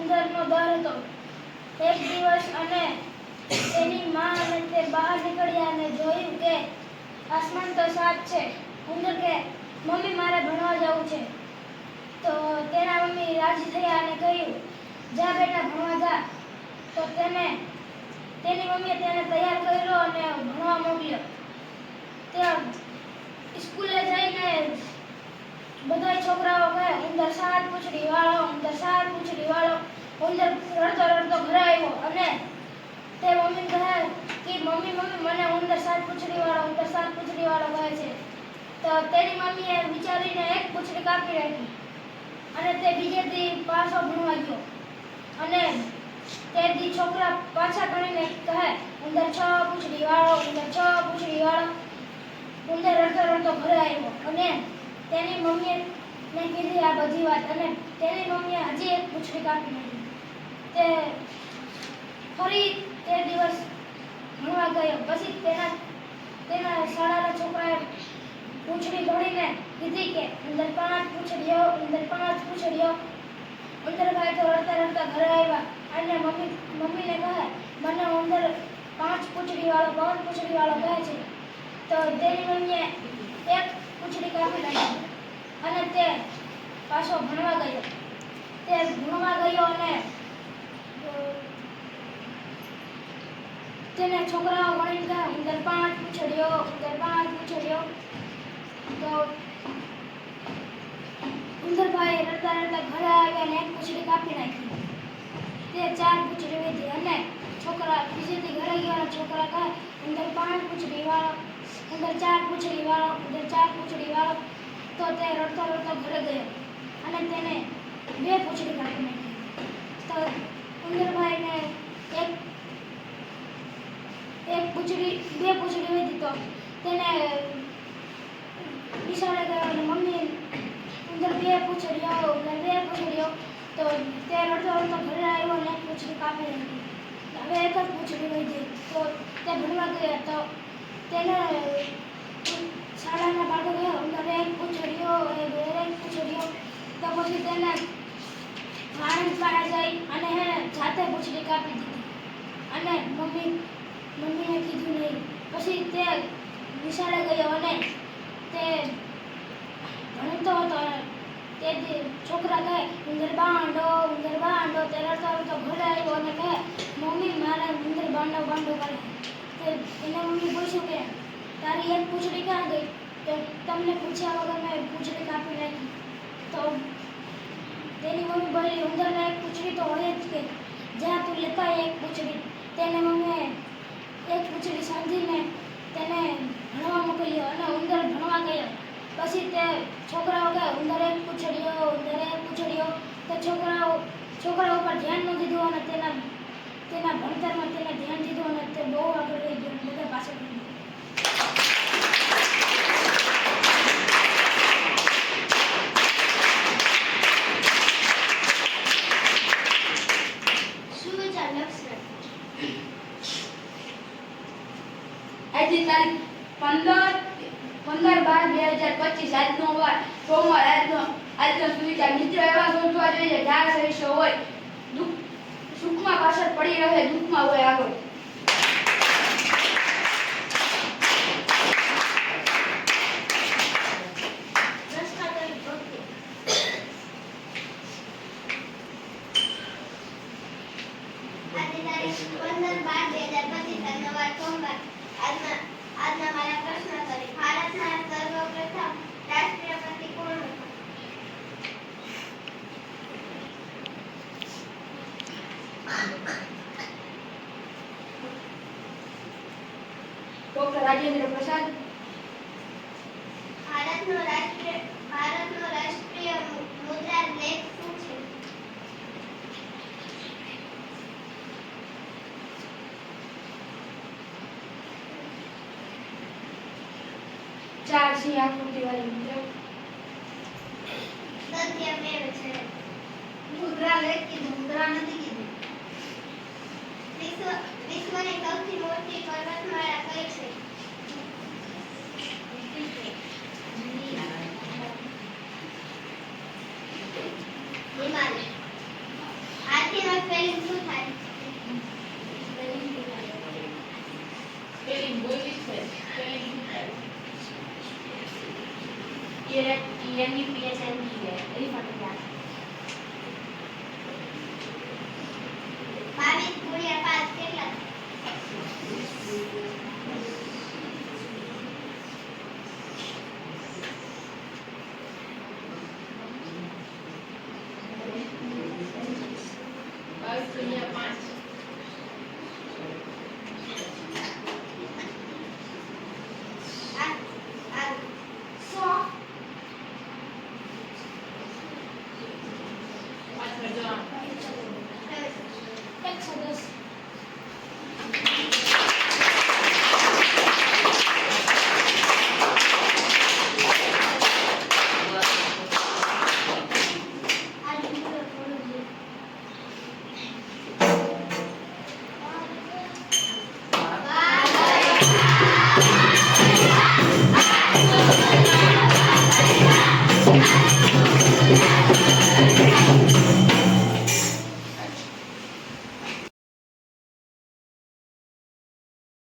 ઉંદરનો દર હતો. એક દિવસ અને તેની માં અને તે બહાર નીકળ્યા અને જોયું કે આસમાન તો સાફ છે. ઉંદર કે, મમ્મી, મારે ભણવા જવું છે. તો તેના મમ્મી રાજી થયા અને કહ્યું, જા બેટા, ભણવા જા. તો તેની મમ્મીએ તેને તૈયાર કર્યો અને ભણવા મોકલ્યો. તે સ્કૂલે જઈને બધા છોકરાઓ કહે, ઉંદર સાત પૂંછડી વાળો, ઉંદર સાત પૂંછડી વાળો. ઉંદર રડતો રડતો ઘરે આવ્યો અને તે મમ્મી કહે કે, મમ્મી, મને ઉંદર સાત પૂંછડી વાળો, ઉંદર સાત પૂંછડી વાળો કહે છે. તો તેની મમ્મીએ વિચારીને એક પૂંછડી કાપી રાખી અને તે બીજેથી પાછો ભણવા ગયો. અને તેથી છોકરા પાછા ગણીને કહે, ઉંદર છ પૂંછડી વાળો, ઉંદર છ પૂંછડી વાળો. ઉંદર રડતો રડતો ઘરે આવ્યો અને તેની મમ્મીએ કીધી આ બધી વાત અને તેની મમ્મીએ હજી એક પૂંછડી કાપી નાખી. તે ફરી તે દિવસ ભણવા ગયો. પછી તેના શાળાના છોકરાએ પૂંછડી ગણીને કીધી કે ઉંદર પાંચ પૂંછડીઓ, ઉંદર પાંચ પૂંછડીઓ. ઉંદરભાઈ તો રડતા રડતા ઘરે આવ્યા અને મમ્મીને કહે, મને ઉંદર પાંચ પૂંછડી વાળો કહે છે. તો તેની મમ્મીએ એક પૂંછડી કાપી નાખી અને તે પાછો ભણવા ગયો. તે ભણવા ગયો અને તેને છોકરાઓ ગણીને કહે, ઉંદર પાંચ પૂંછડીઓ, ઉંદર પાંચ પૂંછડીઓ. તો ઉંદરભાઈ રડતા રડતા ઘરે આવ્યા અને એક પૂંછડી કાપી નાખી. તે ચાર પૂંછડી વધી અને છોકરા બીજેથી ઘરે ગયા અને છોકરા કહે, ઉંદર પાંચ પૂંછડી વાળો, ઉંદર ચાર પૂંછડી વાળો, ઉંદર ચાર પૂંછડી વાળો. તો તે રડતો રડતો ઘરે ગયો અને તેને બે પૂંછડી કાપી નાખી. તો ઉંદરભાઈને બે પૂંછડી વધી. તો તેને નિશાળે ગયો અને મમ્મી, ઉંદર બે પૂંછડીઓ, ઉંદર બે પૂંછડીઓ. તો તે રડતો રડતો ઘરે આવ્યો અને એક પૂંછડી કાપી નાખી. હવે એક જ પૂંછડી વધી. તો તે ભણવા ગયા. તો તેને શાળાના બાળકો કહે, ઉંદર એક પૂંછડીઓ, એક પૂંછડીઓ. તો પછી તેને વાણંદ પાસે જઈ અને જાતે પૂંછડી કાપી દીધી અને મમ્મીને કીધું નહીં. પછી તે નિશાળે ગયો અને તે ભણતો હતો. તે છોકરા કહે, ઉંદર બાંડો, ઉંદર બાંડો. તે રડતો રડતો ઘરે આવ્યો અને કહે, મમ્મી, મારા ઉંદર બાંડો બાંડો કરે. એને મમ્મી પૂછ્યું કે, તારી એક પૂંછડી ક્યાં ગઈ? તો તમને પૂછ્યા વગર મેં પૂંછડી કાપી નાખી. તો તેની મમ્મી બોલી, ઉંદરને એક પૂંછડી તો હોય જ કે, જા તું લેતા એક પૂંછડી. તેને મમ્મીએ એક પૂંછડી સમજીને તેને ભણવા મોકલ્યો અને ઉંદર ભણવા ગયો. પછી તે છોકરાઓ કહે, ઉંદર એક પૂંછડીઓ, ઉંદર એક પૂંછડીઓ. તો છોકરાઓ પર ધ્યાન ન દીધું અને તેના ભણતરમાં તેને ધ્યાન દીધું અને તે બહુ આગળ વહી ગયો. બધા પાછળ રહી ગયા. આજની તારીખ 15/12/2025 આજનો વાર સોમવાર. આજનો સુવિચાર, મિત્રો એવા સોચવા જોઈએ જ્યાં સહિષ્ય હોય, સુખમાં પાછળ પડી રહે, દુઃખમાં હોય આગળ. આજના મારા પ્રશ્ન કરી, ભારતના સર્વપ્રથમ રાષ્ટ્રપતિ કોણ હતા? ડોક્ટર રાજેન્દ્ર પ્રસાદ. ભારતનો રાષ્ટ્રીય મુદ્રા લેખ શું છે? ચાર સિંહ આકૃતિ વાળી મુદ્રા. સત્યમેવ છે. મુદ્રા લેખ કીધું, મુદ્રા નથી કીધું. વિશ્વની સૌથી મોટી પર્વતમાળા કઈ છે? હિમાલય. હાથી ટીએનપીએસએનજી છે એની ફરજિયાત